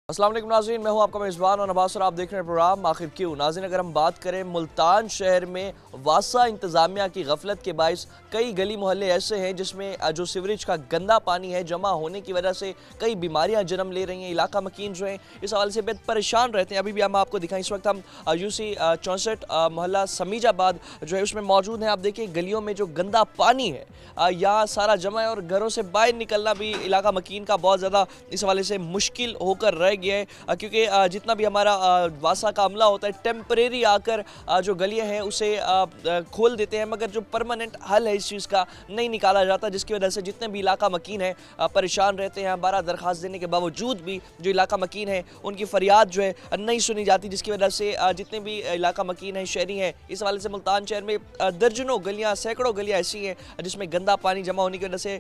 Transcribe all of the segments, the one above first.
अस्सलाम वालेकुम नाज़रीन, मैं हूं आपका मेज़बान और नवाज़ और आप देख रहे हैं प्रोग्राम आखिर क्यों। नाज़रीन, अगर हम बात करें मुल्तान शहर में वासा इंतज़ामिया की गफलत के बाइस कई गली मोहल्ले ऐसे हैं जिसमें जो सीवरेज का गंदा पानी है जमा होने की वजह से कई बीमारियां जन्म ले रही हैं। इलाका मकीन जो हैं इस हवाले से बेहद परेशान रहते हैं। अभी भी हम आपको दिखाएं, इस वक्त हम यूसी 64 मोहल्ला समीजाबाद जो है उसमें मौजूद हैं। आप देखिए गलियों में जो गंदा पानी है यहाँ सारा जमा है और घरों से बाहर निकलना भी इलाका मकीन का बहुत ज़्यादा इस हवाले से मुश्किल होकर रह गया है, क्योंकि जितना भी हमारा वासा का अमला होता है टेम्परेरी आकर जो गलियां हैं उसे खोल देते हैं, मगर जो परमानेंट हल है इस चीज़ का नहीं निकाला जाता, जिसकी वजह से जितने भी इलाका मकीन है परेशान रहते हैं। 12 दरख्वास्त देने के बावजूद भी जो इलाका मकीन है उनकी फरियाद जो है नहीं सुनी जाती, जिसकी वजह से जितने भी इलाका मकीन है शहरी हैं इस हवाले से मुल्तान शहर में दर्जनों गलियाँ सैकड़ों गलियाँ ऐसी हैं जिसमें गंदा पानी जमा होने की वजह से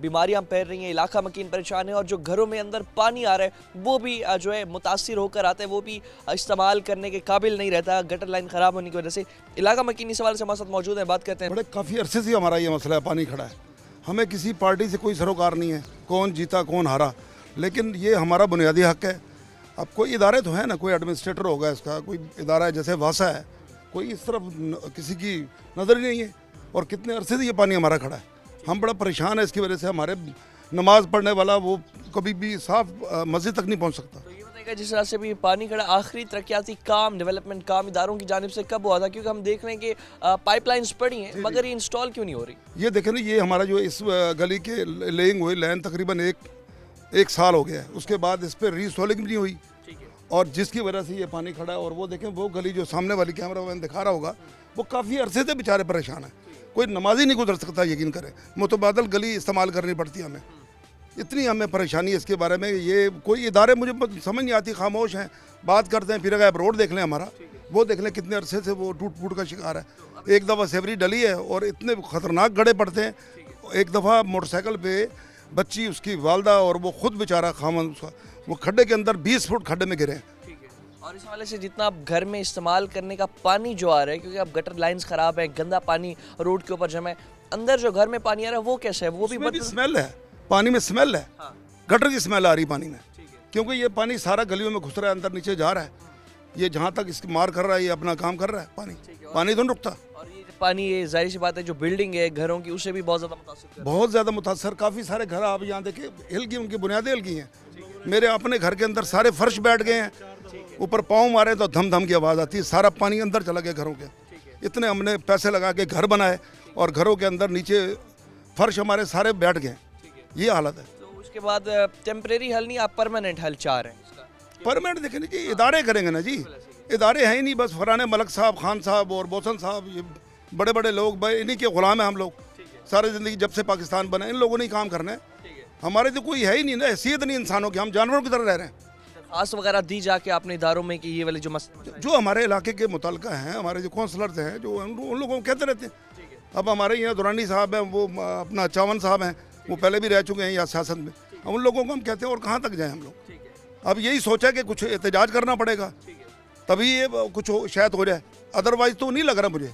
बीमारियाँ फैल रही हैं। इलाका मकीन परेशान है और जो घरों में अंदर पानी आ रहा है वो भी जो है मुतासिर होकर आता है, वो भी इस्तेमाल करने के काबिल नहीं रहता। गटर लाइन ख़राब होने की वजह से इलाका मकीन इस सवाल से हमारे साथ मौजूद है, बात करते हैं। बड़े काफ़ी अरसे से हमारा ये मसला है, पानी खड़ा है। हमें किसी पार्टी से कोई सरोकार नहीं है, कौन जीता कौन हारा, लेकिन ये हमारा बुनियादी हक है। अब कोई इदारे तो है ना, कोई एडमिनिस्ट्रेटर होगा इसका, कोई इदारा है जैसे वासा है, कोई इस तरफ किसी की नज़र ही नहीं है। और कितने अरसे से ये पानी हमारा खड़ा है, हम बड़ा परेशान है इसकी वजह से। हमारे नमाज पढ़ने वाला वो कभी भी साफ मस्जिद तक नहीं पहुँच सकता। जिस तरह से भी पानी खड़ा, आखिरी तरक्याती काम डेवलपमेंट काम इदारों की जानिब से कब हुआ था? क्योंकि हम देख रहे हैं कि पाइपलाइंस पड़ी हैं मगर ये इंस्टॉल क्यों नहीं हो रही? ये देखें ना, ये हमारा जो इस गली के लेइंग हुई लाइन तकरीबन एक साल हो गया है, उसके बाद इस पर रीसोलिंग भी नहीं हुई और जिसकी वजह से ये पानी खड़ा है। और वो देखें, वो गली जो सामने वाली कैमरा मैन दिखा रहा होगा, वो काफ़ी अरसे से बेचारे परेशान है। कोई नमाजी नहीं गुजर सकता, यकीन करें। मुतबादल गली इस्तेमाल करनी पड़ती है हमें, इतनी हमें परेशानी है इसके बारे में। ये कोई इदारे मुझे समझ नहीं आती, खामोश हैं, बात करते हैं। फिर अगर रोड देख लें हमारा, वो देख लें कितने अरसे से वो टूट फूट का शिकार है। एक दफ़ा सेवरी डली है और इतने ख़तरनाक गड्ढे पड़ते हैं। एक दफ़ा मोटरसाइकिल पे बच्ची, उसकी वालदा और वो खुद बेचारा खामन, उसका वो खड्डे के अंदर 20 फुट खड्डे में गिरे। और इस वाले से जितना आप घर में इस्तेमाल करने का पानी जो आ रहा है, क्योंकि अब गटर लाइंस ख़राब है, गंदा पानी रोड के ऊपर जमा है, अंदर जो घर में पानी आ रहा है वो कैसा है? वो भी स्मेल है, पानी में स्मेल है। हाँ। गटर की स्मेल आ रही पानी में, क्योंकि ये पानी सारा गलियों में घुस रहा है, अंदर नीचे जा रहा है। ये जहाँ तक इसकी मार कर रहा है, ये अपना काम कर रहा है। पानी तो नहीं रुकता। और ये पानी, ये जाहिर सी बात है जो बिल्डिंग है घरों की, उससे भी बहुत ज़्यादा मुतासिर, बहुत ज़्यादा मुतासर। काफ़ी सारे घर आप यहाँ देखिए हिल गई, उनकी बुनियादें हिल गई हैं। मेरे अपने घर के अंदर सारे फर्श बैठ गए हैं, ऊपर पाँव मारे तो धम धम की आवाज़ आती है। सारा पानी अंदर चला गया घरों के। इतने हमने पैसे लगा के घर बनाए और घरों के अंदर नीचे फर्श हमारे सारे बैठ गए, ये हालत है। तो उसके बाद टेम्परेरी हल नहीं, आप परमानेंट हल चाह रहे हैं? परमानेंट देखें ना जी, इदारे करेंगे ना जी। इदारे हैं ही नहीं, बस फराने मलक साहब, खान साहब और बोसन साहब, ये बड़े बड़े लोग, इन्हीं के गुलाम हैं हम लोग। सारी ज़िंदगी जब से पाकिस्तान बना, इन लोगों ने ही काम करना है। हमारे तो कोई है ही नहीं ना, हैसियत नहीं इंसानों की, हम जानवरों की तरह रह रहे हैं। दरखास्त वगैरह दी जाके आपने इदारों में कि ये वाले जो मसले जो हमारे इलाके के मुतल्लिक़ हैं, हमारे जो काउंसलर्स हैं, जो उन लोगों को कहते रहते हैं। अब हमारे यहाँ दुरानी साहब हैं, वो अपना चावन साहब हैं, वो पहले भी रह चुके हैं या सियासत में। उन लोगों को हम कहते हैं और कहाँ तक जाएं हम लोग। अब यही सोचा कि कुछ एहतजाज करना पड़ेगा, तभी ये कुछ शायद हो जाए, अदरवाइज़ तो नहीं लग रहा मुझे।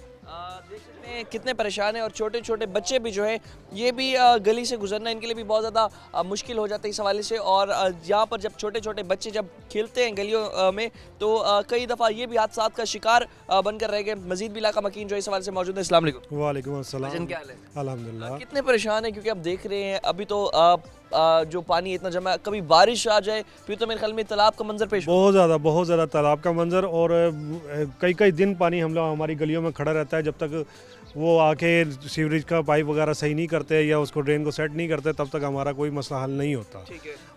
कितने परेशान हैं और छोटे छोटे बच्चे भी जो है ये भी गली से गुजरना इनके लिए भी बहुत ज़्यादा मुश्किल हो जाता है इस हवाले से। और यहाँ पर जब छोटे छोटे बच्चे जब खेलते हैं गलियों में तो कई दफ़ा ये भी हादसात का शिकार बनकर रह गए। मजीद भी इलाका मकीन जो इस सवाल से मौजूद है। अस्सलाम वालेकुम। वालेकुम अस्सलाम। क्या हाल है? अल्हम्दुलिल्लाह। कितने परेशान हैं? क्योंकि आप देख रहे हैं अभी तो जो पानी इतना जमा, कभी बारिश आ जाए फिर तो मेरे ख्याल में तालाब का मंजर पेश, बहुत ज़्यादा तालाब का मंजर। और कई दिन पानी हमारी गलियों में खड़ा रहता है जब तक वो आके सीवरेज का पाइप वगैरह सही नहीं करते या उसको ड्रेन को सेट नहीं करते, तब तक हमारा कोई मसला हल नहीं होता।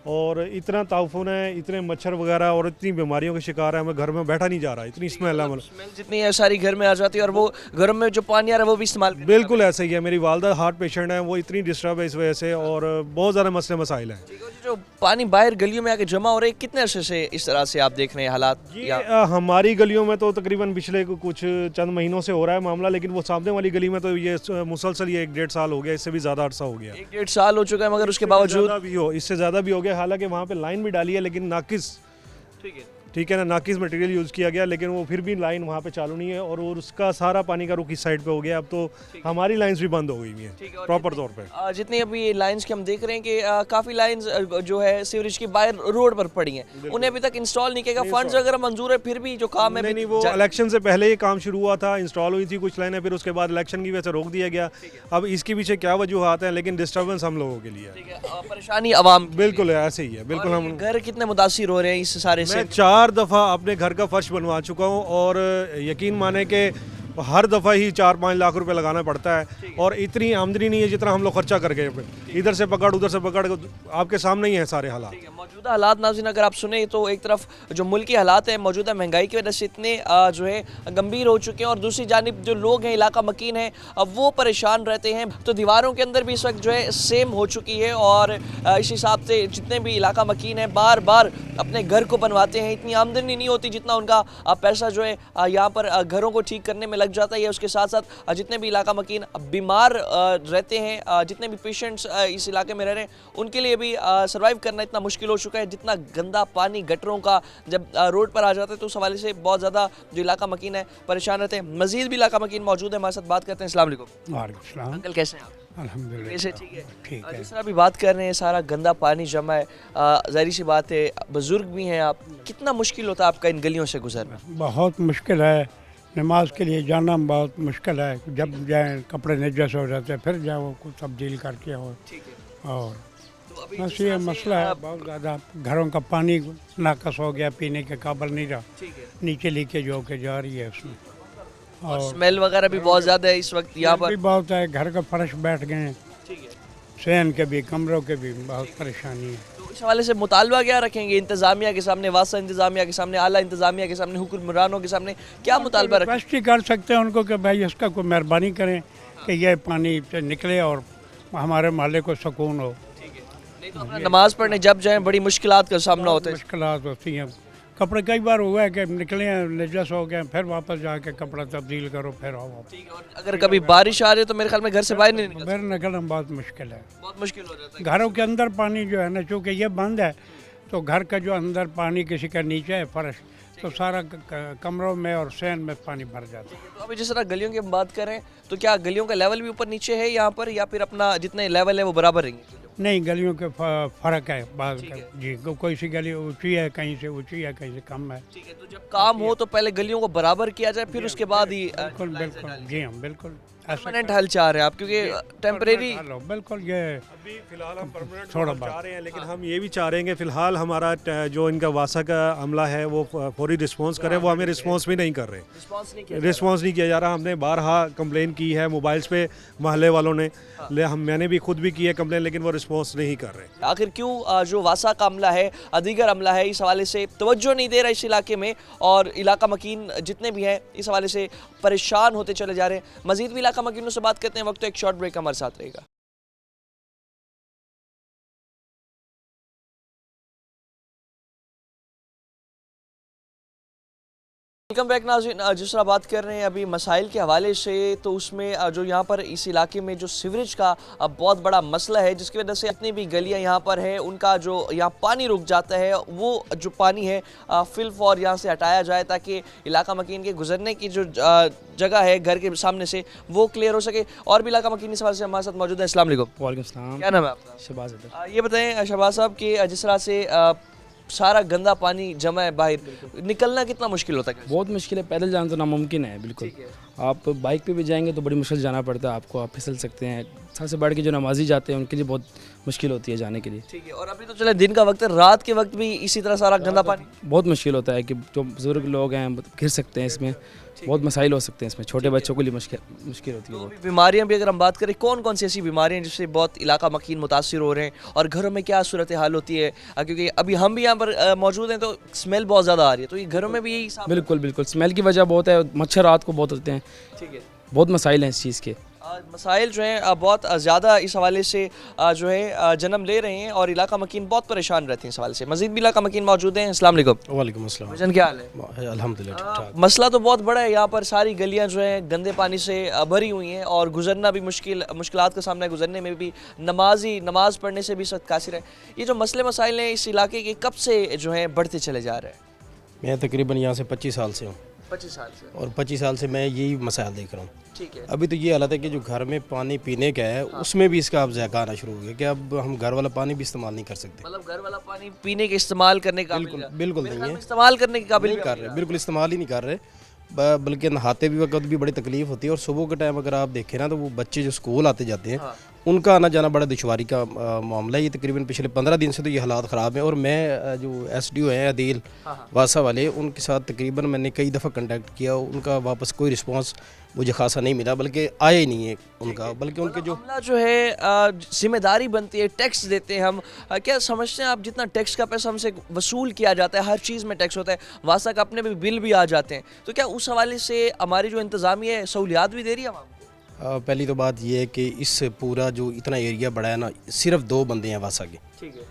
और इतना ताउफून है, इतने मच्छर वगैरह और इतनी बीमारियों के शिकार है, हमें घर में बैठा नहीं जा रहा, इतनी स्मेल है। जितनी है सारी घर में आ जाती है और वो घरों में जो पानी आ रहा है वो भी इस्तेमाल बिल्कुल ऐसा ही है। मेरी वालदा हार्ट पेशेंट है, वो इतनी डिस्टर्ब है इस वजह से और बहुत ज़्यादा मसले मसाइल हैं। जो पानी बाहर गलियों में आके जमा हो रहे हैं, कितने अरसे से इस तरह से आप देख रहे हैं हालात? हमारी गलियों में तो तकरीबन पिछले कुछ चंद महीनों से हो रहा है मामला, लेकिन वो सामने वाली गली में तो ये मुसलसल ये 1-1.5 साल हो गया, इससे भी ज़्यादा अरसा हो गया। 1-1.5 साल हो चुका है, मगर उसके बावजूद इससे ज़्यादा भी हो गया। हालांकि वहाँ पे लाइन भी डाली है लेकिन नाकिस। ठीक है। ठीक है ना, नाकिस मटेरियल यूज़ किया गया, लेकिन वो फिर भी लाइन वहाँ पे चालू नहीं है और उसका सारा पानी का रुख इस साइड पे हो गया। अब तो हमारी लाइंस भी बंद हो गई हुई हैं प्रॉपर तौर पे। जितनी अभी लाइंस के हम देख रहे हैं कि काफ़ी लाइंस जो है सीवरेज की बाहर रोड पर पड़ी हैं, उन्हें अभी तक इंस्टॉल नहीं किया गया। फंड्स वगैरह मंजूर है, फिर भी जो काम है नहीं, वो इलेक्शन से पहले ये काम शुरू हुआ था, इंस्टॉल हुई थी कुछ लाइनें, फिर उसके बाद इलेक्शन की वजह से रोक दिया गया। अब इसके पीछे क्या वजूहात हैं, लेकिन डिस्टर्बेंस हम लोगों के लिए है, परेशानी आवाम बिल्कुल ऐसे ही है, बिल्कुल। हम घर कितने मुतासिर हो रहे हैं इस सारे से? मैं 4 दफ़ा अपने घर का फर्श बनवा चुका हूँ और यकीन माने कि हर दफ़ा ही 4-5 लाख रुपए लगाना पड़ता है और इतनी आमदनी नहीं है जितना हम लोग खर्चा कर गए। इधर से पकड़ उधर से पकड़, आपके सामने ही है सारे हालात। मौजूदा हालात नाज़रीन अगर आप सुने तो एक तरफ जो मुल्की हालात है मौजूदा महंगाई की वजह से इतने जो है गंभीर हो चुके हैं और दूसरी जानिब जो लोग हैं इलाका मकीन है अब वो परेशान रहते हैं। तो दीवारों के अंदर भी इस वक्त जो है सेम हो चुकी है और इस हिसाब से जितने भी इलाका मकीन है बार बार अपने घर को बनवाते हैं। इतनी आमदनी नहीं होती जितना उनका पैसा जो है यहाँ पर घरों को ठीक करने में लग जाता है। उसके साथ साथ जितने भी इलाका मकीन बीमार रहते हैं, जितने भी पेशेंट्स इस इलाके में रह रहे हैं, उनके लिए भी सर्वाइव करना इतना मुश्किल हो चुका है। जितना गंदा पानी गटरों का जब रोड पर आ जाता है तो उस हवाले से बहुत ज़्यादा जो इलाका मकीन है परेशान रहते हैं। मजीद भी इलाका मकीन मौजूद है, हमारे साथ बात करते हैं। अस्सलाम वालेकुम। वालेकुम सलाम। अंकल कैसे हैं आप? अल्हम्दुलिल्लाह कैसे? ठीक है, ठीक है। जिस तरह अभी बात कर रहे हैं सारा गंदा पानी जमा है, ज़ाहिर सी बात है बुजुर्ग भी हैं आप, कितना मुश्किल होता है आपका इन गलियों से गुजरना? बहुत मुश्किल है, नमाज के लिए जाना बहुत मुश्किल है। जब जाए कपड़े नजस हो जाते हैं, फिर जाओ कुछ तब्दील करके हो। और बस ये मसला है बहुत ज़्यादा। घरों का पानी नाकस हो गया, पीने के काबिल नहीं रहा, नीचे लीकेज होके जा रही है उसमें। और स्मेल वगैरह भी बहुत ज़्यादा है इस वक्त यहाँ पर। भी बहुत है, घर का फर्श बैठ गए हैं, सहन के भी कमरों के भी बहुत परेशानी है। तो इस हवाले से मुतालबा क्या रखेंगे इंतज़ामिया के सामने, वासा इंतज़ामिया के सामने, आला इंतज़ामिया के सामने, हुक्मरानों के सामने क्या मुतालबा रखें? रिक्वेस्ट ही कर सकते हैं उनको कि भाई इसका कोई मेहरबानी करें कि ये पानी से निकले और हमारे मोहल्ले को सुकून हो। नहीं तो अपना नमाज पढ़ने जब जाएं बड़ी मुश्किलात का सामना होता है। मुश्किलात होती हैं। कपड़े कई बार हुआ है कि निकले हैं नजस हो गए, फिर वापस जाके कपड़ा तब्दील करो, फिर आओ वापस। और अगर कभी बारिश आ रही है तो मेरे ख्याल में घर से बाहर नहीं निकल, बाहर निकलना बहुत मुश्किल है, बहुत मुश्किल हो जाता है। घरों के अंदर पानी जो है ना, चूँकि ये बंद है तो घर का जो अंदर पानी किसी का नीचे है फर्श, तो सारा कमरों में और सहन में पानी भर जाता है। तो अभी जिस तरह गलियों की हम बात करें तो क्या गलियों का लेवल भी ऊपर नीचे है यहाँ पर, या फिर अपना जितने लेवल है वो बराबर रहेंगे? नहीं, गलियों के फ़र्क है बात का जी। कोई सी गली ऊंची है, कहीं से ऊंची है, कहीं से कम है। ठीक है, तो जब काम हो तो पहले गलियों को बराबर किया जाए, फिर उसके बाद ही बिल्कुल बिल्कुल जी हाँ, बिल्कुल परमानेंट हल चाह रहे हैं आप, क्योंकि टेम्परेरी बिल्कुल ये अभी फिलहाल हम परमानेंट थोड़ा चाह रहे हैं, लेकिन हम ये भी चाह रहे हैं कि फिलहाल हमारा जो इनका वासा का अमला है वो फौरी रिस्पांस करे। वो हमें रिस्पांस भी नहीं कर रहे, रिस्पांस नहीं किया जा रहा। हमने बारहा कंप्लेन की है मोबाइल्स पे मोहल्ले वालों ने, मैंने भी खुद भी की है कंप्लेन, लेकिन वो रिस्पांस नहीं कर रहे। आखिर क्यों जो वासा का अमला है, दीगर अमला है, इस हवाले से तवज्जो नहीं दे रहा इस इलाके में, और इलाका मकीन जितने भी हैं इस हवाले से परेशान होते चले जा रहे हैं। मजीद भी इलाका मकीनों से बात करते हैं, वक्त तो एक शॉर्ट ब्रेक हमारे साथ रहेगा। वेलकम बैक नाज़रीन। जिस तरह बात कर रहे हैं अभी मसाइल के हवाले से, तो उसमें जो यहाँ पर इस इलाके में जो सीवरेज का बहुत बड़ा मसला है, जिसकी वजह से जितनी भी गलियाँ यहाँ पर हैं उनका जो यहाँ पानी रुक जाता है, वो जो पानी है फिल फॉर यहाँ से हटाया जाए ताकि इलाका मकीन के गुजरने की जो जगह है घर के सामने से वो क्लियर हो सके। और भी इलाका मकीन इस हवाले से हमारे साथ मौजूद है। अस्सलाम वालेकुम। वालेकुम सलाम। क्या नाम है आपका? शहबाज। ये बताएं शहबाज साहब कि जिस तरह से सारा गंदा पानी जमा है बाहर, निकलना कितना मुश्किल होता है? बहुत मुश्किल है, पैदल जाना तो नामुमकिन है बिल्कुल। आप बाइक पे भी जाएंगे तो बड़ी मुश्किल जाना पड़ता है आपको, आप फिसल सकते हैं। सबसे बढ़ के जो नमाजी जाते हैं उनके लिए बहुत मुश्किल होती है जाने के लिए। ठीक है, और अभी तो चले दिन का वक्त है, रात के वक्त भी इसी तरह सारा गंदा पानी बहुत मुश्किल होता है कि जो बुजुर्ग लोग हैं घिर सकते हैं इसमें, बहुत मसाइल हो सकते हैं इसमें, छोटे बच्चों के लिए मुश्किल होती है बहुत। बीमारियां भी अगर हम बात करें, कौन कौन सी ऐसी बीमारियां जिससे बहुत इलाका मकीन मुतासिर हो रहे हैं, और घरों में क्या सूरत हाल होती है? क्योंकि अभी हम भी यहाँ पर मौजूद हैं तो स्मेल बहुत ज़्यादा आ रही है, तो ये घरों में भी यही बिल्कुल बिल्कुल स्मेल की वजह बहुत है, मच्छर रात को बहुत होते हैं। ठीक है, बहुत मसाइल हैं इस चीज़ के। मसाइल जो हैं बहुत ज़्यादा इस हवाले से जो है जन्म ले रहे हैं और इलाका मकीन बहुत परेशान रहते हैं इस हवाले से। मजीद भी इलाका मकीन मौजूद हैं। अस्सलाम वालेकुम। वालेकुम अस्सलाम। भाईजान क्या हाल है? अल्हम्दुलिल्लाह ठीक ठाक। मसला तो बहुत बड़ा है, यहाँ पर सारी गलियाँ जो हैं गंदे पानी से भरी हुई हैं और गुजरना भी मुश्किलात का सामना है, गुजरने में भी नमाज पढ़ने से भी सख्त कासिर है। ये जो मसले मसाइल हैं इस इलाके के कब से जो हैं बढ़ते चले जा रहे हैं? मैं तकरीबन यहाँ से 25 साल से हूँ 25 साल से। और 25 साल से मैं यही मसाइल देख रहा हूँ। ठीक है। अभी तो ये हालत है कि जो घर में पानी पीने का है उसमें भी इसका अब ज़ायका आना शुरू हो गया कि अब हम घर वाला पानी भी इस्तेमाल नहीं कर सकते। मतलब घर वाला पानी पीने के इस्तेमाल करने का बिल्कुल नहीं है, इस्तेमाल करने के काबिल नहीं कर रहे, बिल्कुल इस्तेमाल ही नहीं कर रहे। बल्कि नहाते भी वक्त भी बड़ी तकलीफ होती है। और सुबह के टाइम अगर आप देखें ना तो वो बच्चे जो स्कूल आते जाते हैं उनका आना जाना बड़ा दुश्वारी का मामला है। ये तकरीबन पिछले 15 दिन से तो ये हालात ख़राब हैं। और मैं जो SDO हैं अदील वासा वाले, उनके साथ तकरीबन मैंने कई दफ़ा कांटेक्ट किया, उनका वापस कोई रिस्पांस मुझे खासा नहीं मिला, बल्कि आया ही नहीं है उनका। बल्कि उनके जो अमला जो है जिम्मेदारी बनती है, टैक्स देते हैं हम। क्या समझते हैं आप, जितना टैक्स का पैसा हमसे वसूल किया जाता है, हर चीज़ में टैक्स होता है, वासा का अपने भी बिल भी आ जाते हैं, तो क्या उस हवाले से हमारी जो इंतज़ामिया है सहूलियात भी दे रही है हम? पहली तो बात ये है कि इस पूरा जो इतना एरिया बड़ा है ना, सिर्फ 2 बंदे हैं वासा के। ठीक है।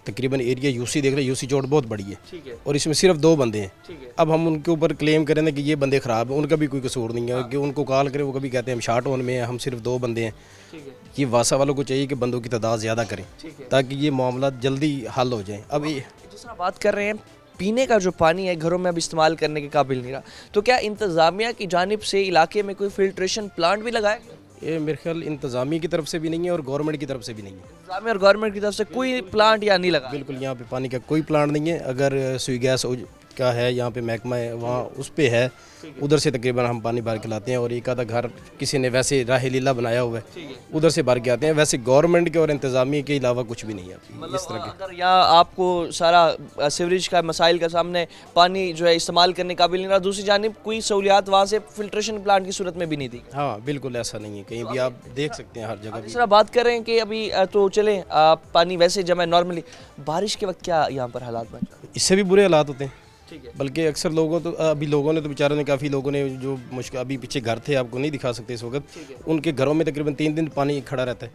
तकरीबन एरिया यूसी देख रहे हैं, यूसी चौड़ बहुत बड़ी है। ठीक है। और इसमें सिर्फ 2 बंदे हैं। ठीक है। अब हम उनके ऊपर क्लेम करें कि ये बंदे ख़राब हैं, उनका भी कोई कसूर नहीं है। कि उनको कॉल करें वो कभी कहते हैं हम शार्ट ऑन में हैं, हम सिर्फ 2 बंदे हैं। ठीक है। ये वासा वालों को चाहिए कि बंदों की तादाद ज़्यादा करें ताकि ये मामला जल्दी हल हो जाए। अब ये जिस तरह बात कर रहे हैं, पीने का जो पानी है घरों में अब इस्तेमाल करने के काबिल नहीं रहा, तो क्या इंतज़ामिया की जानिब से इलाके में कोई फिल्ट्रेशन प्लांट भी लगाया गया? ये मेरे ख्याल इंतज़ामी की तरफ से भी नहीं है और गवर्नमेंट की तरफ से भी नहीं है। इंतज़ामिया और गवर्नमेंट की तरफ से कोई प्लांट या नहीं लगा? बिल्कुल यहाँ पे पानी का कोई प्लांट नहीं है। अगर सुई गैस का है यहाँ पे महकमा है, वहाँ उस पे है, उधर से तकरीबन हम पानी भर के लाते हैं। और एक आधा घर किसी ने वैसे राह लीला बनाया हुआ है, उधर से भर के आते हैं। वैसे गवर्नमेंट के और इंतज़ामिया के अलावा कुछ भी नहीं है इस तरह के। अगर यहाँ आपको सारा सीवरेज का मसाइल का सामने पानी जो है इस्तेमाल करने काबिल नहीं रहा, दूसरी जानिब कोई सहूलियात वहाँ से फिल्ट्रेशन प्लांट की सूरत में भी नहीं दी? हाँ बिल्कुल ऐसा नहीं है, कहीं भी आप देख सकते हैं हर जगह भी। जिस तरह बात कर रहे हैं कि अभी तो चले पानी वैसे जमा है नॉर्मली, बारिश के वक्त क्या यहाँ पर हालात बन जाते हैं? इससे भी बुरे हालात होते हैं। ठीक है। बल्कि अक्सर लोगों तो अभी लोगों ने तो बेचारों ने काफ़ी लोगों ने जो मुश्किल अभी पीछे घर थे, आपको नहीं दिखा सकते इस वक्त, उनके घरों में तकरीबन 3 दिन पानी खड़ा रहता है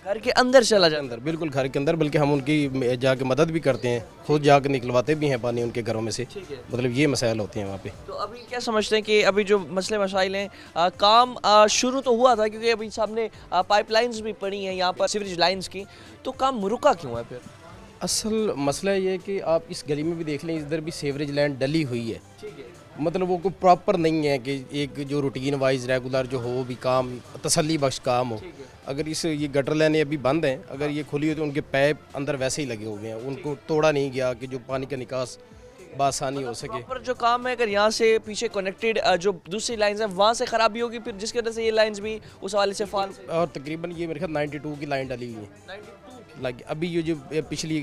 घर के अंदर चला जाता अंदर, बिल्कुल घर के अंदर। बल्कि हम उनकी जाके मदद भी करते हैं, खुद जाके निकलवाते भी हैं पानी उनके घरों में से। मतलब ये मसाइल होते हैं वहाँ पे। तो अभी क्या समझते हैं कि अभी जो मसले मसाइल हैं, काम शुरू तो हुआ था क्योंकि अभी सामने पाइपलाइंस भी पड़ी हैं यहाँ पर सीवरेज लाइंस की, तो काम रुका क्यों है फिर? असल मसला ये है कि आप इस गली में भी देख लें, इधर भी सीवरेज लाइन डली हुई है। ठीक है। मतलब वो कोई प्रॉपर नहीं है कि एक जो रूटीन वाइज रेगुलर जो हो भी काम तसल्ली बख्श काम हो। अगर इस ये गटर लाइनें अभी बंद हैं, अगर ये खुली हो तो उनके पाइप अंदर वैसे ही लगे हुए हैं, उनको तोड़ा नहीं गया कि जो पानी का निकास बआसानी हो सके। पर जो काम है, अगर यहाँ से पीछे कनेक्टेड जो दूसरी लाइंस हैं वहाँ से ख़राबी होगी फिर, जिसकी वजह से ये लाइंस भी उस हवाले से फाल। और तकरीबन ये मेरे ख्याल 92 की लाइन डली हुई है। लाइक अभी ये जो पिछली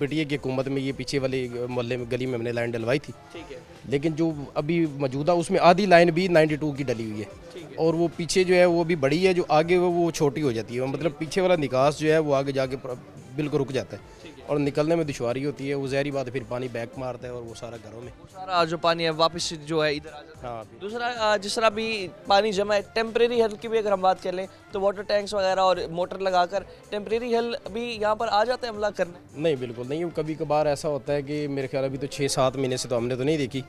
PTA की हुकूमत में ये पीछे वाले मोहल्ले में गली में हमने लाइन डलवाई थी। ठीक है। लेकिन जो अभी मौजूदा उसमें आधी लाइन भी 92 की डली हुई है। और वो पीछे जो है वो भी बड़ी है, जो आगे वो छोटी हो जाती है। मतलब पीछे वाला निकास जो है वो आगे जाके बिल्कुल रुक जाता है और निकलने में दुश्वारी होती है। वो ज़हरी बात फिर पानी बैक मारता है और वो सारा घरों में सारा जो पानी है वापस जो है इधर आ जाता है। हाँ दूसरा जिस तरह भी पानी जमा है, टेम्परेरी हल की भी अगर हम बात कर लें तो वाटर टैंक्स वगैरह और मोटर लगाकर टेम्परेरी हल भी यहाँ पर आ जाते हैं हमला करने? नहीं बिल्कुल नहीं। कभी कभार ऐसा होता है कि मेरे ख्याल अभी तो 6-7 महीने से तो हमने तो नहीं देखी।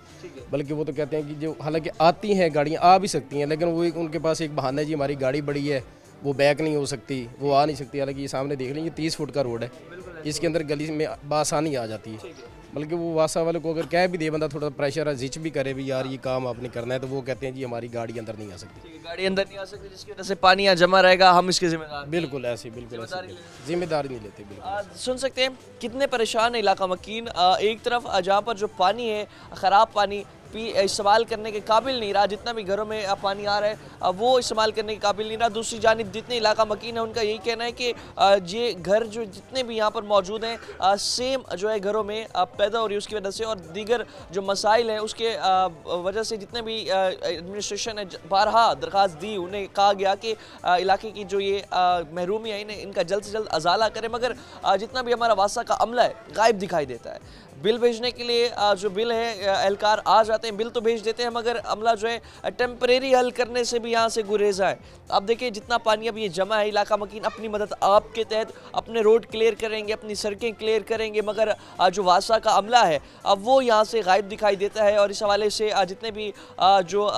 बल्कि वो तो कहते हैं कि जो हालांकि आती हैं गाड़ियाँ, आ भी सकती हैं, लेकिन वो उनके पास एक बहाना है जी हमारी गाड़ी बड़ी है, वो बैक नहीं हो सकती, वो आ नहीं सकती। हालांकि ये सामने देख लें, ये 30 फुट का रोड है, इसके अंदर गली में बासानी आ जाती है। बल्कि वो वासा वाले को अगर कह भी दे बंदा, थोड़ा प्रेशर जिच भी करे भी यार ये काम आपने करना है, तो वो कहते हैं जी हमारी गाड़ी अंदर नहीं आ सकती। गाड़ी अंदर नहीं आ सकती, जिसकी वजह से पानी यहाँ जमा रहेगा, हम इसके जिम्मेदार। बिल्कुल ऐसे, बिल्कुल ऐसे जिम्मेदारी नहीं लेते। बिल्कुल सुन सकते हैं कितने परेशान है इलाका मकीन। एक तरफ जहाँ पर जो पानी है, ख़राब पानी इस्तेमाल करने के काबिल नहीं रहा, जितना भी घरों में पानी आ रहा है वो इस्तेमाल करने के काबिल नहीं रहा। दूसरी जानिब जितने इलाका मकीन है उनका यही कहना है कि ये घर जो जितने भी यहाँ पर मौजूद हैं सेम जो है घरों में पैदा हो रही है उसकी वजह से, और दीगर जो मसाइल हैं उसके वजह से जितने भी एडमिनिस्ट्रेशन है बारहा दरख्वास्त दी, उन्हें कहा गया कि इलाके की जो ये महरूमी है इनका जल्द से जल्द अजाला करें, मगर जितना भी हमारा वासा का अमला है गायब दिखाई देता है। बिल भेजने के लिए जो बिल है एहलकार आ जाते हैं, बिल तो भेज देते हैं, मगर अमला जो है टेम्परेरी हल करने से भी यहाँ से गुरेजा है। आप देखिए जितना पानी अब ये जमा है, इलाका मकीन अपनी मदद आपके तहत अपने रोड क्लियर करेंगे, अपनी सड़कें क्लियर करेंगे, मगर जो वासा का अमला है अब वो यहाँ से गायब दिखाई देता है। और इस हवाले से जितने भी जो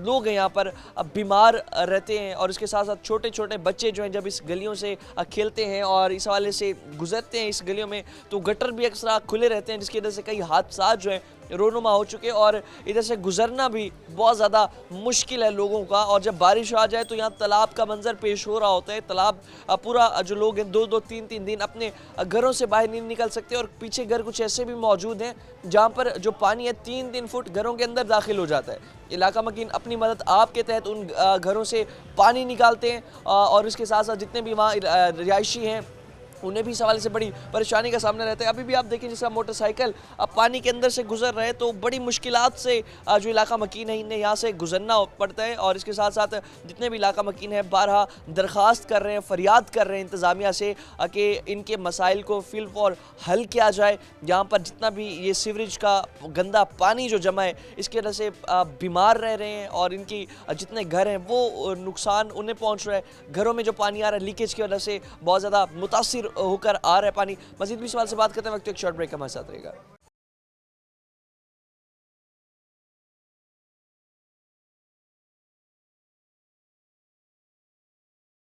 लोग हैं यहाँ पर बीमार रहते हैं, और इसके साथ साथ छोटे छोटे बच्चे जो हैं जब इस गलियों से खेलते हैं और इस हवाले से गुजरते हैं इस गलियों में, तो गटर भी अक्सर खुले रहते हैं, जिसकी जिसकी वजह से कई हादसा जो है रोनुमा हो चुके हैं और इधर से गुजरना भी बहुत ज़्यादा मुश्किल है लोगों का। और जब बारिश आ जाए तो यहाँ तालाब का मंजर पेश हो रहा होता है। तालाब पूरा जो लोग हैं 2-2 3-3 दिन अपने घरों से बाहर नहीं निकल सकते और पीछे घर कुछ ऐसे भी मौजूद हैं जहाँ पर जो पानी है 3-3 फुट घरों के अंदर दाखिल हो जाता है। इलाका मकीन अपनी मदद आपके तहत उन घरों से पानी निकालते हैं और इसके साथ साथ जितने भी वहाँ रिहायशी हैं उन्हें भी इस हवाले से बड़ी परेशानी का सामना रहता है। अभी भी आप देखें जिसका मोटरसाइकिल अब पानी के अंदर से गुजर रहे तो बड़ी मुश्किलात से जो इलाका मकीन है इन्हें यहाँ से गुजरना पड़ता है। और इसके साथ साथ जितने भी इलाका मकीन है बारहा दरख्वास्त कर रहे हैं, फरियाद कर रहे हैं इंतज़ामिया से कि इनके मसाइल को फिल फॉर हल किया जाए। यहाँ पर जितना भी ये सीवरेज का गंदा पानी जो जमा है इसकी वजह से बीमार रह रहे हैं और इनकी जितने घर हैं वो नुकसान उन्हें पहुँच रहा है। घरों में जो पानी आ रहा है लीकेज की वजह से बहुत ज़्यादा मुतासिर होकर आ रहा है पानी। मजीद भी सवाल से बात करते हैं वक्त एक शॉर्ट ब्रेक हमारे साथ रहेगा।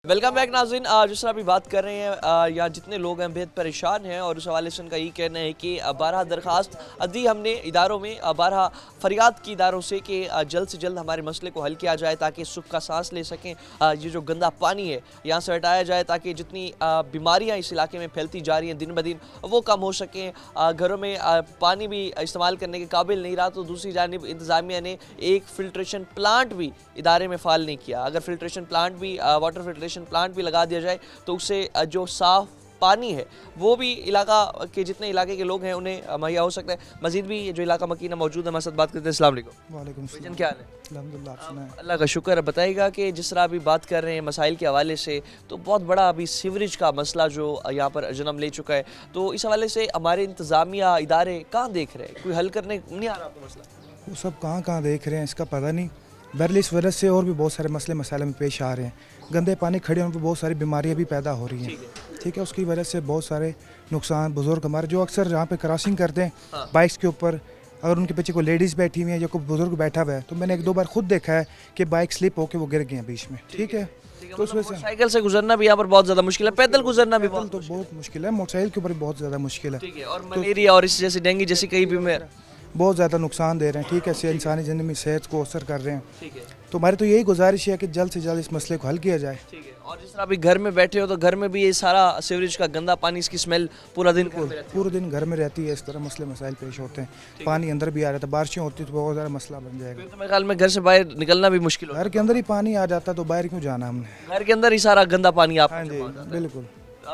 वेलकम बैक नाज़रीन। जिस तरह अभी बात कर रहे हैं यहाँ जितने लोग हैं बेहद परेशान हैं और उस हवाले से उनका यही कहना है कि 12 दरख्वास्त दी हमने इदारों में, 12 फरियाद की इदारों से कि जल्द से जल्द हमारे मसले को हल किया जाए ताकि सुख का सांस ले सकें। ये जो गंदा पानी है यहाँ से हटाया जाए ताकि जितनी बीमारियाँ इस इलाके में फैलती जा रही हैं दिन ब दिन वो कम हो सकें। घरों में पानी भी इस्तेमाल करने के काबिल नहीं रहा तो दूसरी जानिब इंतज़ामिया ने एक फ़िल्ट्रेशन प्लांट भी इदारे में फ़ाल नहीं किया। अगर फ़िल्ट्रेशन प्लांट भी वाटर फिल्ट्रेशन प्लांट भी लगा दिया जाए तो उससे जो साफ पानी है वो भी इलाका के जितने इलाके के लोग हैं उन्हें मुहैया हो सकता है। मजीद भी जो इलाका मकीना मौजूद है हमारे साथ बात करते हैं। अस्सलाम वालेकुम। वालेकुम भाईजान क्या हाल है? अल्हम्दुलिल्लाह, आप सुनाएं। अल्लाह का शुक्र। बताइएगा कि जिस तरह अभी बात कर रहे हैं मसाइल के हवाले से तो बहुत बड़ा अभी सीवरेज का मसला जो यहाँ पर जन्म ले चुका है तो इस हवाले से हमारे इंतज़ामिया इदारे कहाँ देख रहे हैं? कोई हल करने नहीं आ रहा आपको मसला? वो सब कहाँ देख रहे हैं इसका पता नहीं। बहरहाल इस वजह से और भी बहुत सारे मसले मसाइल में पेश आ रहे हैं। गंदे पानी खड़े होने पर बहुत सारी बीमारियां भी पैदा हो रही हैं। ठीक है, उसकी वजह से बहुत सारे नुकसान। बुजुर्ग हमारे जो अक्सर जहाँ पे क्रॉसिंग करते हैं बाइक्स के ऊपर, अगर उनके पीछे कोई लेडीज़ बैठी हुई है या कोई बुजुर्ग बैठा हुआ है तो मैंने 1-2 बार खुद देखा है कि बाइक स्लिप होकर वो गिर गए हैं बीच में। ठीक है, तो उस वजह से साइकिल से गुजरना भी यहाँ पर बहुत ज़्यादा मुश्किल है, पैदल गुजरना भी तो बहुत मुश्किल है, मोटरसाइकिल के ऊपर भी बहुत ज़्यादा मुश्किल है। ठीक है। और मलेरिया और इस जैसे डेंगू जैसी कई बीमार बहुत ज़्यादा नुकसान दे रहे हैं। ठीक है, इंसानी ज़िंदगी में सेहत को असर कर रहे हैं। ठीक है। तो हमारी तो यही गुजारिश है कि जल्द से जल्द इस मसले को हल किया जाए। ठीक है। और जिस तरह अभी घर में बैठे हो तो घर में भी ये सारा सीवरेज का गंदा पानी इसकी स्मेल पूरा दिन पूरे दिन घर में रहती है। इस तरह मसले मसाइल पेश होते हैं। पानी अंदर भी आ रहा था, बारिशें होती तो बहुत ज़्यादा मसला बन जाएगा। तो मेरे ख्याल में घर से बाहर निकलना भी मुश्किल होता घर के अंदर ही पानी आ जाता तो बाहर क्यों जाना हमने? है। घर के अंदर ही सारा गंदा पानी आप हाँ जी, बिल्कुल।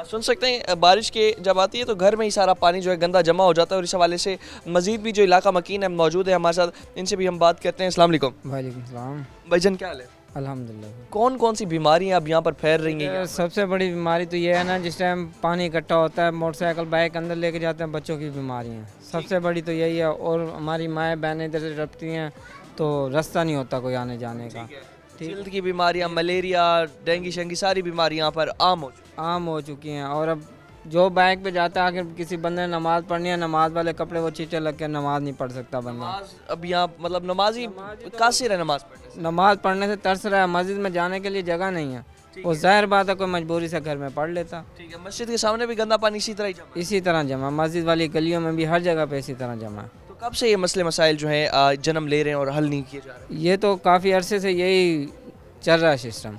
सुन सकते हैं बारिश के जब आती है तो घर में ही सारा पानी जो है गंदा जमा हो जाता है। और इस हवाले से मजीद भी जो इलाका मकीन है मौजूद है हमारे साथ, इनसे भी हम बात करते हैं। अस्सलाम वालेकुम। वालेकुम सलाम। भाईजान क्या हाल है? अल्हम्दुलिल्लाह। कौन कौन सी बीमारियां अब यहाँ पर फैल रही हैं? सबसे बड़ी बीमारी तो ये है ना, जिस टाइम पानी इकट्ठा होता है मोटरसाइकिल बाइक अंदर लेके जाते हैं, बच्चों की बीमारियाँ सबसे बड़ी तो यही है। और हमारी माएँ बहनें इधर से रपती हैं तो रास्ता नहीं होता कोई आने जाने का। जिल्द की बीमारियां, मलेरिया, डेंगू शेंगी सारी बीमारियां यहाँ पर आम हो चुकी हैं। और अब जो बाइक पे जाता है, अगर किसी बंदे ने नमाज़ पढ़नी है, नमाज वाले कपड़े वो चीटे लग के नमाज नहीं पढ़ सकता बंदा। अब यहाँ मतलब नमाजी कासिर है नमाज पढ़ने से। नमाज पढ़ने से तरस रहा है, मस्जिद में जाने के लिए जगह नहीं है। वो जाहिर बात है कोई मजबूरी से घर में पढ़ लेता। ठीक है। मस्जिद के सामने भी गंदा पानी इसी तरह जमा, मस्जिद वाली गलियों में भी हर जगह पे इसी तरह जमा। तो कब से ये मसले मसाइल जो हैं जन्म ले रहे हैं और हल नहीं किए जा रहे? ये तो काफ़ी अरसे से यही चल रहा है सिस्टम।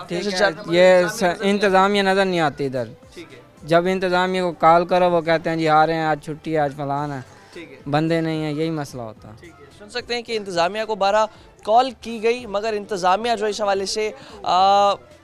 ठीक है, ये इंतज़ामिया नज़र नहीं आती इधर। ठीक है। जब इंतज़ामिया को कॉल करो वो कहते हैं जी आ रहे हैं, आज छुट्टी है, आज फलान है। ठीक है। बंदे नहीं है, यही मसला होता है। ठीक है। सुन सकते हैं कि इंतज़ामिया को 12 कॉल की गई मगर इंतज़ामिया जो इस हवाले से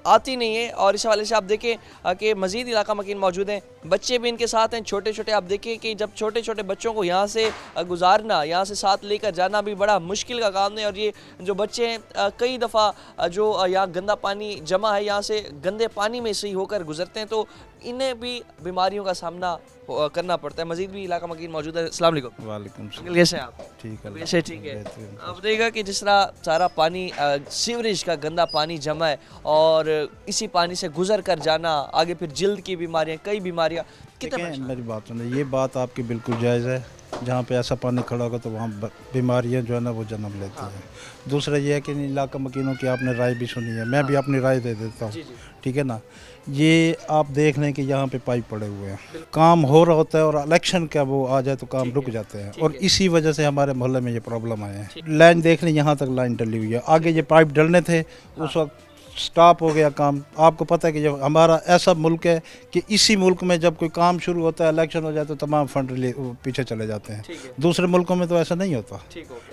आती नहीं है। और इस हवाले से आप देखें कि मज़ीद इलाका मकीन मौजूद हैं, बच्चे भी इनके साथ हैं छोटे छोटे। आप देखिए कि जब छोटे छोटे बच्चों को यहाँ से गुजारना, यहाँ से साथ लेकर जाना भी बड़ा मुश्किल का काम है। और ये जो बच्चे हैं कई दफ़ा जो यहाँ गंदा पानी जमा है यहाँ से गंदे पानी में से ही होकर गुजरते हैं तो इन्हें भी बीमारियों का सामना करना पड़ता है। मज़ीद भी इलाका मकीन मौजूद है। अस्सलाम वालेकुम। वालेकुम सलाम। कैसे हैं आप? ठीक है। वैसे ठीक है। आप बताइएगा कि जिस तरह सारा पानी सीवरेज का गंदा पानी जमा है और इसी पानी से गुजर कर जाना, आगे फिर जल्द की बीमारियाँ, कई बीमारियाँ, कितना मेरी बात सुनिए, ये बात आपकी बिल्कुल जायज़ है। जहाँ पे ऐसा पानी खड़ा होगा तो वहाँ बीमारियाँ जो है ना वो जन्म लेती हैं। दूसरा ये है कि इन इलाका मकीनों की आपने राय भी सुनी है, मैं भी अपनी राय दे देता हूँ, ठीक है ना। ये आप देख लें कि यहाँ पे पाइप पड़े हुए हैं, काम हो रहा होता है और इलेक्शन का वो आ जाए तो काम रुक जाते हैं, और इसी वजह से हमारे मोहल्ले में ये प्रॉब्लम आए हैं। लाइन देख लें, यहाँ तक लाइन डली हुई है, आगे ये पाइप डलने थे उस वक्त स्टॉप हो गया काम। आपको पता है कि जब हमारा ऐसा मुल्क है कि इसी मुल्क में जब कोई काम शुरू होता है, इलेक्शन हो जाए तो तमाम फंड पीछे चले जाते हैं। दूसरे मुल्कों में तो ऐसा नहीं होता,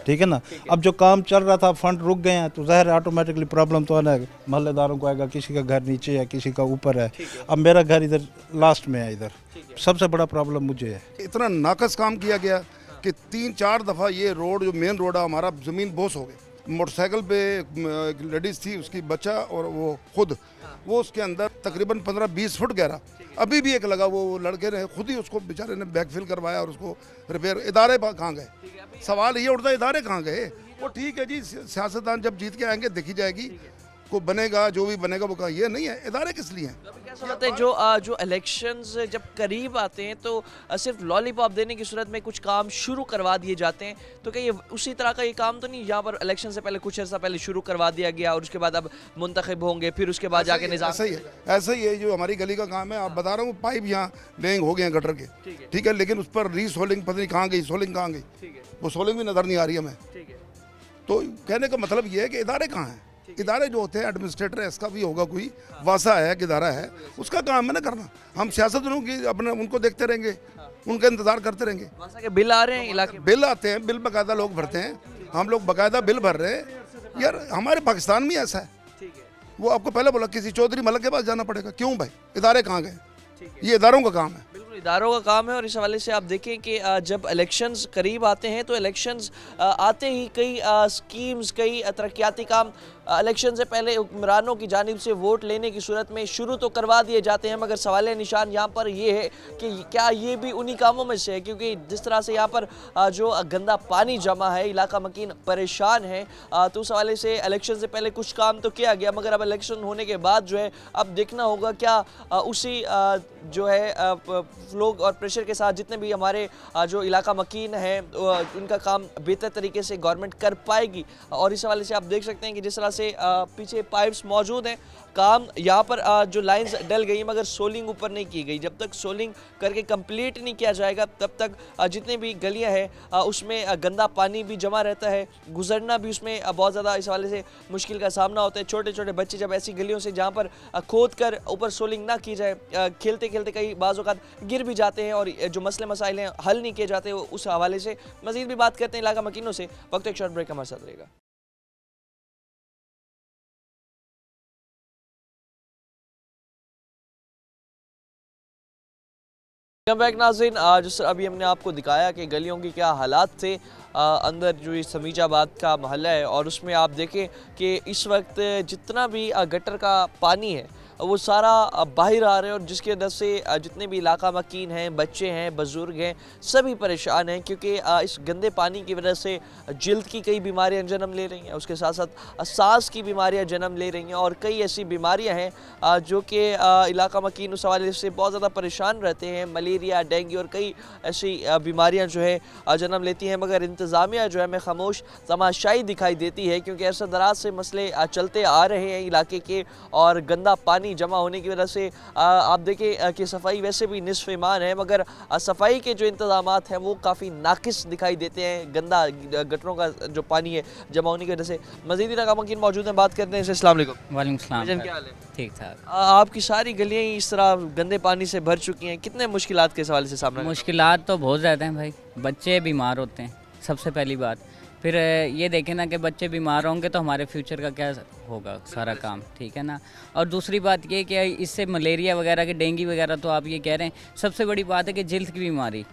ठीक है ना। अब जो काम चल रहा था फंड रुक गए हैं तो ज़ाहिर ऑटोमेटिकली प्रॉब्लम तो है ना, मोहल्लेदारों को आएगा, किसी का घर नीचे है, किसी का ऊपर है। अब मेरा घर इधर लास्ट में है, इधर सबसे बड़ा प्रॉब्लम मुझे है। इतना नाकस काम किया गया कि 3-4 दफ़ा ये रोड जो मेन रोड है हमारा ज़मीन बोस हो गई। मोटरसाइकिल पे एक लेडीज़ थी, उसकी बच्चा और वो खुद, वो उसके अंदर तकरीबन 15-20 फुट गहरा अभी भी एक लगा। वो लड़के ने खुद ही उसको बेचारे ने बैकफिल करवाया और उसको रिपेयर। इदारे कहाँ गए? सवाल ये उठता है इदारे कहाँ गए? वो ठीक है जी, सियासतदान जब जीत के आएंगे देखी जाएगी, को बनेगा जो भी बनेगा वो कहा। ये नहीं है, इदारे किस लिए हैं? कैसा लगता है जो इलेक्शंस जब करीब आते हैं तो सिर्फ लॉलीपॉप देने की सूरत में कुछ काम शुरू करवा दिए जाते हैं, तो क्या ये उसी तरह का ये काम तो नहीं, यहाँ पर इलेक्शन से पहले कुछ अर्सा पहले शुरू करवा दिया गया और उसके बाद अब मुंतखब होंगे, फिर उसके बाद जाके निजाम? ऐसा ही है जो हमारी गली का काम है। आप बता रहा हूँ, पाइप यहाँ लेंग हो गए हैं गटर के, ठीक है, लेकिन उस पर रीसोलिंग पता नहीं कहाँ गई, सोलिंग कहाँ गई, वो सोलिंग भी नज़र नहीं आ रही हमें। तो कहने का मतलब ये है कि इदारे कहाँ हैं? इदारे जो होते हैं, एडमिनिस्ट्रेटर है, इसका भी होगा कोई, वासा है कि इदारा है, उसका काम है ना करना। हम सियासतदानों की अपने उनको देखते रहेंगे, उनका इंतजार करते रहेंगे। वासा के बिल आ रहे हैं इलाके में? बिल आते हैं, बिल बाकायदा लोग भरते हैं, हम लोग बाकायदा बिल भर रहे हैं। यार हमारे पाकिस्तान में ऐसा है। वो आपको पहले बोला किसी चौधरी मलक के पास जाना पड़ेगा, क्यों भाई? इदारे कहाँ गए? ये इदारों का काम है, इदारों का काम है। और इस हवाले से आप देखें कि जब इलेक्शंस करीब आते हैं तो इलेक्शंस आते ही कई स्कीम्स, कई तरक्याती काम इलेक्शन से पहले हुक्मरानों की जानिब से वोट लेने की सूरत में शुरू तो करवा दिए जाते हैं, मगर सवाल निशान यहाँ पर ये है कि क्या ये भी उन्हीं कामों में से है? क्योंकि जिस तरह से यहाँ पर जो गंदा पानी जमा है, इलाका मकीन परेशान है, तो उस हवाले से इलेक्शन से पहले कुछ काम तो किया गया, मगर अब इलेक्शन होने के बाद जो है अब देखना होगा क्या उसी जो है फ्लो और प्रेशर के साथ जितने भी हमारे जो इलाका मकीन है उनका काम बेहतर तरीके से गवर्नमेंट कर पाएगी। और इस हवाले से आप देख सकते हैं कि जिस तरह से पीछे पाइप्स मौजूद हैं, काम यहाँ पर जो लाइंस डल गई मगर सोलिंग ऊपर नहीं की गई। जब तक सोलिंग करके कंप्लीट नहीं किया जाएगा तब तक जितने भी गलियाँ हैं उसमें गंदा पानी भी जमा रहता है, गुजरना भी उसमें बहुत ज़्यादा इस हवाले से मुश्किल का सामना होता है। छोटे छोटे बच्चे जब ऐसी गलियों से जहाँ पर खोद कर ऊपर सोलिंग ना की जाए, खेलते खेलते कई बाज़ औक़ात गिर भी जाते हैं और जो मसले मसाइल हैं हल नहीं किए जाते, उस हवाले से मज़ीद भी बात करते हैं इलाका मकीनों से। वक्त एक शॉर्ट ब्रेक हमारे साथ रहेगा। वेलकम बैक नाज़रीन। जिस अभी हमने आपको दिखाया कि गलियों की क्या हालात थे अंदर जो इस समीजाबाद का मोहल्ला है, और उसमें आप देखें कि इस वक्त जितना भी गटर का पानी है वो सारा बाहर आ रहे हैं, और जिसकी वजह से जितने भी इलाका मकीन हैं, बच्चे हैं, बुज़ुर्ग हैं, सभी परेशान हैं, क्योंकि इस गंदे पानी की वजह से जिल्द की कई बीमारियां जन्म ले रही हैं, उसके साथ साथ सांस की बीमारियां जन्म ले रही हैं, और कई ऐसी बीमारियां हैं जो कि इलाका मकीन उस हवाले से बहुत ज़्यादा परेशान रहते हैं। मलेरिया, डेंगू और कई ऐसी बीमारियाँ जो है जन्म लेती हैं, मगर इंतज़ामिया जो है हमें खामोश तमाशाई दिखाई देती है, क्योंकि ऐसा दराज से मसले चलते आ रहे हैं इलाके के, और गंदा पानी जमा होने की वजह से आप देखें कि सफाई वैसे भी निस्फ ईमान है, मगर सफाई के जो इंतजामात हैं वो काफ़ी नाकिस दिखाई देते हैं। गंदा गटरों का जो पानी है जमा होने की वजह से। मज़ीद इलाका मकीन मौजूद हैं, बात करते हैं। अस्सलाम वालेकुम। वालेकुम सलाम। क्या हाल है? ठीक ठाक। आपकी सारी गलियाँ इस तरह गंदे पानी से भर चुकी हैं, कितने मुश्किलात के सवाल से सामना? मुश्किलात तो बहुत ज़्यादा हैं भाई, बच्चे बीमार होते हैं सबसे पहली बात, फिर ये देखें ना कि बच्चे बीमार होंगे तो हमारे फ्यूचर का क्या होगा सारा काम, ठीक है ना। और दूसरी बात ये कि इससे मलेरिया वगैरह के डेंगू वगैरह तो आप ये कह रहे हैं। सबसे बड़ी बात है कि जल्द की बीमारी,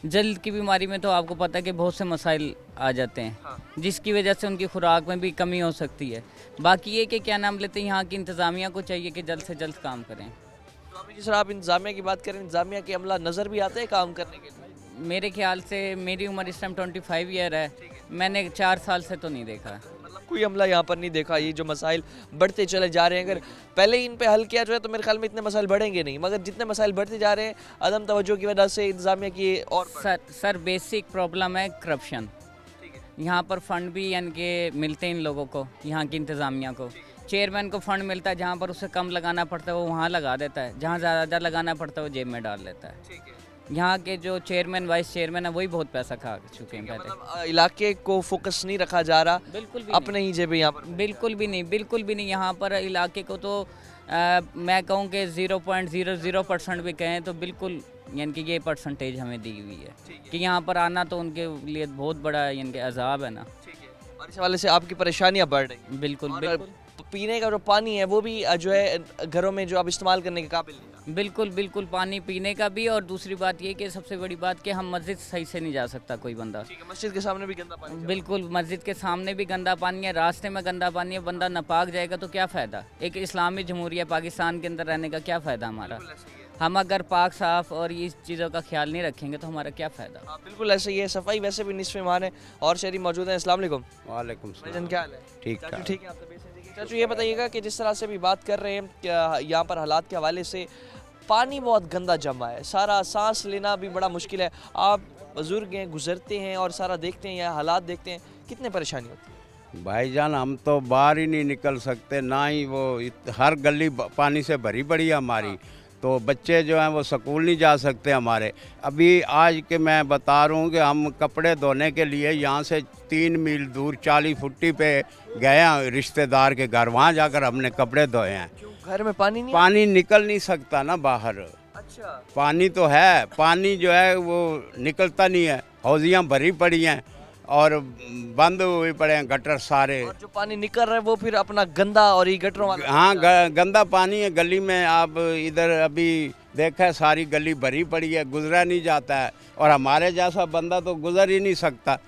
जल्द की बीमारी में तो आपको पता है कि बहुत से मसाइल आ जाते हैं, जिसकी वजह से उनकी खुराक में भी कमी हो सकती है। बाकी ये कि क्या नाम लेते हैं, यहाँ की इंतज़ामिया को चाहिए कि जल्द से जल्द काम करें। तो अभी जिस तरह आप इंतज़ामिया की बात करें, इंतज़ामिया के अमला नज़र भी आते हैं काम करने के लिए? मेरे ख्याल से मेरी उम्र इस टाइम 25 ईयर है, मैंने 4 साल से तो नहीं देखा। कोई हमला यहाँ पर नहीं देखा। ये जो मसाइल बढ़ते चले जा रहे हैं, अगर पहले ही इन पे हल किया जाए तो मेरे ख्याल में इतने मसाइल बढ़ेंगे नहीं, मगर जितने मसाइल बढ़ते जा रहे हैं अदम तवज्जो की वजह से इंतजामिया की और सर बेसिक प्रॉब्लम है करप्शन। यहाँ पर फंड भी यानी कि मिलते हैं इन लोगों को, यहाँ की इंतज़ामिया को। चेयरमैन को फंड मिलता है, जहाँ पर उसे कम लगाना पड़ता है वो वहाँ लगा देता है, जहाँ ज़्यादा लगाना पड़ता है वो जेब में डाल लेता है। यहाँ के जो चेयरमैन वाइस चेयरमैन है वही बहुत पैसा खा चुके हैं पहले। मतलब इलाके को फोकस नहीं रखा जा रहा, बिल्कुल भी अपने ही जेब यहाँ पर। बिल्कुल भी नहीं, बिल्कुल भी नहीं। यहाँ पर इलाके को तो मैं कहूँ कि 0.00% भी कहें तो बिल्कुल यानी कि ये परसेंटेज हमें दी हुई है कि यहाँ पर आना तो उनके लिए बहुत बड़ा यानी कि अजाब है ना। और इस हवाले से आपकी परेशानियाँ बढ़ रही हैं। बिल्कुल और बिल्कुल पीने का जो पानी है वो भी जो है घरों में जो आप इस्तेमाल करने के काबिल नहीं है। बिल्कुल बिल्कुल पानी पीने का भी। और दूसरी बात ये कि सबसे बड़ी बात कि हम मस्जिद सही से नहीं जा सकता कोई बंदा। ठीक है, मस्जिद के सामने भी गंदा पानी। बिल्कुल मस्जिद के सामने भी गंदा पानी है, रास्ते में गंदा पानी है। बंदा नापाक जाएगा तो क्या फ़ायदा, एक इस्लामी जमहूरिया पाकिस्तान के अंदर रहने का क्या फ़ायदा हमारा। हम अगर पाक साफ और इस चीज़ों का ख्याल नहीं रखेंगे तो हमारा क्या फ़ायदा। बिल्कुल ऐसे ही है, सफाई वैसे भी निस्फ़ ईमान है। और शहरी मौजूद हैं। अस्सलाम वालेकुम। वालेकुम भाईजान क्या हाल है? ठीक चाचू ठीक है, आप तबीयत से ठीक है? चाचू ये बताइएगा कि जिस तरह से भी बात कर रहे हैं कि यहाँ पर हालात के हवाले से पानी बहुत गंदा जमा है, सारा सांस लेना भी बड़ा मुश्किल है। आप बुजुर्ग हैं, गुजरते हैं और सारा देखते हैं, यहाँ हालात देखते हैं, कितने परेशानी होती है? भाईजान हम तो बाहर ही नहीं निकल सकते, ना ही वो हर गली पानी से भरी पड़ी है हमारी। तो बच्चे जो हैं वो स्कूल नहीं जा सकते हमारे। अभी आज के मैं बता रहा हूँ कि हम कपड़े धोने के लिए यहाँ से 3 मील दूर 40 फुट्टी पे गए हैं रिश्तेदार के घर, वहाँ जाकर हमने कपड़े धोए हैं। घर में पानी नहीं? पानी निकल नहीं सकता ना बाहर। अच्छा। पानी तो है, पानी जो है वो निकलता नहीं है, हौजियाँ भरी पड़ी हैं और बंद हुए पड़े हैं गटर सारे। और जो पानी निकल रहा है वो फिर अपना गंदा और ये गटरों वाला। हाँ गंदा पानी है गली में। आप इधर अभी देखा है सारी गली भरी पड़ी है, गुजरा नहीं जाता है और हमारे जैसा बंदा तो गुजर ही नहीं सकता।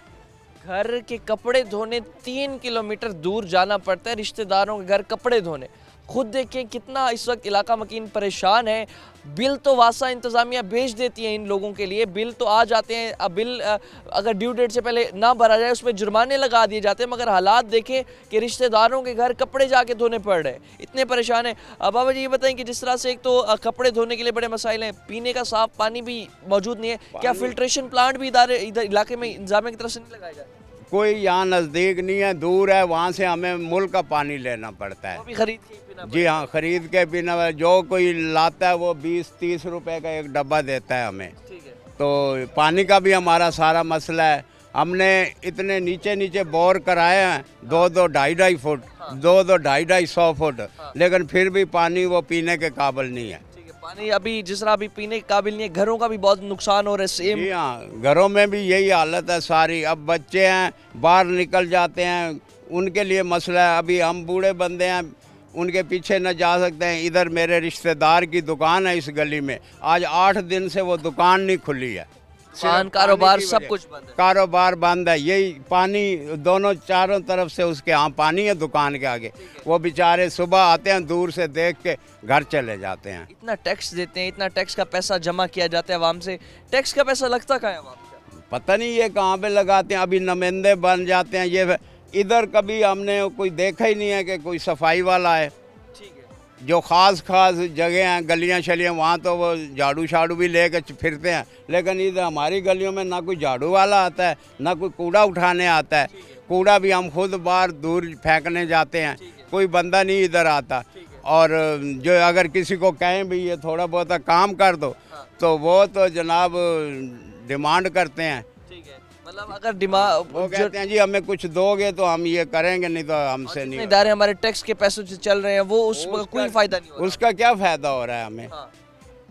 घर के कपड़े धोने 3 किलोमीटर दूर जाना पड़ता है, रिश्तेदारों के घर कपड़े धोने। खुद देखें कितना इस वक्त इलाका मकीन परेशान है। बिल तो वासा इंतज़ामिया भेज देती है इन लोगों के लिए, बिल तो आ जाते हैं। अब बिल अगर ड्यू डेट से पहले ना भरा जाए उस पर जुर्माने लगा दिए जाते हैं, मगर हालात देखें कि रिश्तेदारों के घर कपड़े जाके धोने पड़ रहे हैं, इतने परेशान हैं। बाबा जी ये बताएं कि जिस तरह से एक तो कपड़े धोने के लिए बड़े मसाइल हैं, पीने का साफ पानी भी मौजूद नहीं है, क्या फिल्ट्रेशन प्लांट भी इधर इलाके में इंतजामिया की तरफ से नहीं लगाया जाए? कोई यहाँ नज़दीक नहीं है, दूर है, वहाँ से हमें मुल्क का पानी लेना पड़ता है। वो भी खरीद के पीना? जी हाँ, खरीद के पीना। जो कोई लाता है वो 20-30 रुपए का एक डब्बा देता है हमें। ठीक है। तो पानी का भी हमारा सारा मसला है। हमने इतने नीचे नीचे बोर कराए हैं, 2-2 2.5 फुट, 2-2 250 फुट, लेकिन फिर भी पानी वो पीने के काबिल नहीं है। पानी अभी जिस तरह अभी पीने के काबिल नहीं है, घरों का भी बहुत नुकसान हो रहा है। सेम जी हाँ, घरों में भी यही हालत है सारी। अब बच्चे हैं बाहर निकल जाते हैं, उनके लिए मसला है। अभी हम बूढ़े बंदे हैं, उनके पीछे न जा सकते हैं। इधर मेरे रिश्तेदार की दुकान है इस गली में, आज 8 दिन से वो दुकान नहीं खुली है। दुकान, कारोबार सब कुछ बंद है। कारोबार बंद है। यही पानी दोनों चारों तरफ से उसके यहाँ पानी है दुकान के आगे। वो बेचारे सुबह आते हैं, दूर से देख के घर चले जाते हैं। इतना टैक्स देते हैं, इतना टैक्स का पैसा जमा किया जाता है आवाम से, टैक्स का पैसा लगता कहाँ है आवाम का? पता नहीं ये कहाँ पे लगाते हैं। अभी नुमाइंदे बन जाते हैं। ये इधर कभी हमने कोई देखा ही नहीं है कि कोई सफाई वाला है। जो ख़ास जगह हैं, गलियां शलियां, वहाँ तो वो झाड़ू शाड़ू भी लेकर फिरते हैं, लेकिन इधर हमारी गलियों में ना कोई झाड़ू वाला आता है, ना कोई कूड़ा उठाने आता है। कूड़ा भी हम खुद बाहर दूर फेंकने जाते हैं, कोई बंदा नहीं इधर आता। और जो अगर किसी को कहें भी ये थोड़ा बहुत काम कर दो, तो वो तो जनाब डिमांड करते हैं। मतलब अगर डिमांड, वो कहते हैं जी हमें कुछ दोगे तो हम ये करेंगे, नहीं तो हमसे नहीं। इदारे हमारे टैक्स के पैसों से चल रहे हैं, वो उसका कोई फायदा नहीं हो रहा। उसका क्या फ़ायदा हो रहा है हमें?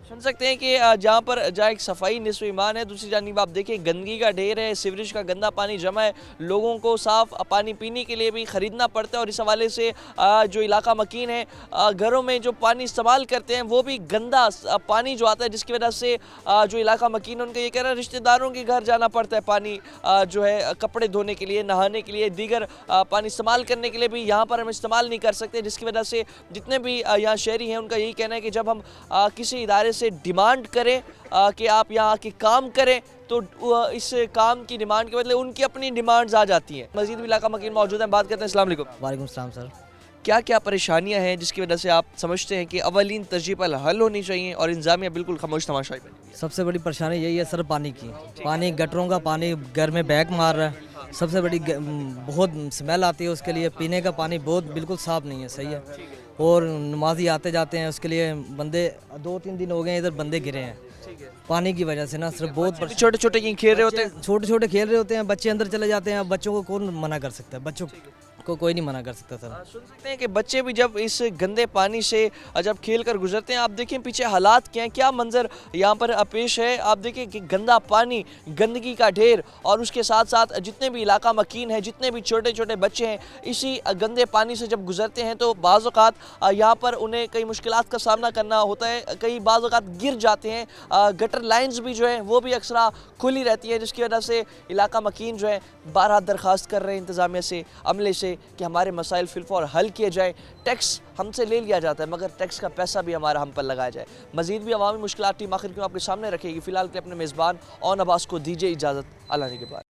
सुन सकते हैं कि जहाँ पर जहाँ एक सफाई निस्फ़ ईमान है, दूसरी जानिब आप देखें गंदगी का ढेर है, सीवरेज का गंदा पानी जमा है, लोगों को साफ़ पानी पीने के लिए भी ख़रीदना पड़ता है। और इस हवाले से जो इलाका मकीन है, घरों में जो पानी इस्तेमाल करते हैं वो भी गंदा पानी जो आता है, जिसकी वजह से जो इलाका मकीन है उनका ये कह रहा है रिश्तेदारों के घर जाना पड़ता है पानी जो है कपड़े धोने के लिए, नहाने के लिए, दीगर पानी इस्तेमाल करने के लिए भी यहाँ पर हम इस्तेमाल नहीं कर सकते, जिसकी वजह से जितने भी यहाँ शहरी हैं उनका यही कहना है कि जब हम किसी इदारे से डिमांड करें कि आप यहाँ आके काम करें, तो इस काम की डिमांड के बदले उनकी अपनी डिमांड्स आ जाती हैं। मजीद भी इलाका मकीन मौजूद हैं, बात करते हैं। अस्सलाम वालेकुम। वालेकुम सलाम सर। क्या क्या परेशानियां हैं जिसकी वजह से आप समझते हैं कि अवलीन तरजीह पर हल होनी चाहिए और इंतजामिया बिल्कुल खामोश तमाशाई बनी हुई है? सबसे बड़ी परेशानी यही है सर, पानी की। पानी गटरों का पानी घर में बैग मार रहा है। सबसे बड़ी बहुत स्मेल आती है उसके लिए। पीने का पानी बहुत बिल्कुल साफ़ नहीं है, सही है। और नमाजी आते जाते हैं, उसके लिए बंदे 2-3 दिन हो गए इधर बंदे गिरे हैं पानी की वजह से ना। सिर्फ बहुत छोटे छोटे खेल रहे होते हैं, छोटे छोटे खेल रहे होते हैं, बच्चे अंदर चले जाते हैं। बच्चों को कौन मना कर सकता है? बच्चों को कोई नहीं मना कर सकता सर। सुन सकते हैं कि बच्चे भी जब इस गंदे पानी से जब खेल कर गुजरते हैं, आप देखें पीछे हालात क्या हैं, क्या मंजर यहाँ पर पेश है। आप देखें कि गंदा पानी, गंदगी का ढेर, और उसके साथ साथ जितने भी इलाका मकीन हैं, जितने भी छोटे छोटे बच्चे हैं, इसी गंदे पानी से जब गुजरते हैं तो बाज़ औक़ात यहाँ पर उन्हें कई मुश्किलात का सामना करना होता है। कई बाज़ औक़ात गिर जाते हैं। गटर लाइन्स भी जो है वो भी अक्सर खुली रहती है, जिसकी वजह से इलाका मकीन जो है बारहा दरख्वास्त कर रहे हैं इंतज़ामिया से, अमले से, कि हमारे मसाइल फिलफौर हल किए जाए। टैक्स हमसे ले लिया जाता है मगर टैक्स का पैसा भी हमारा हम पर लगाया जाए। मजीद भी अवामी मुश्किलात टीम आखिर क्यों आपके सामने रखेगी। फ़िलहाल के अपने मेज़बान और अब्बास को दीजिए इजाज़त। अल्लाह के बाद।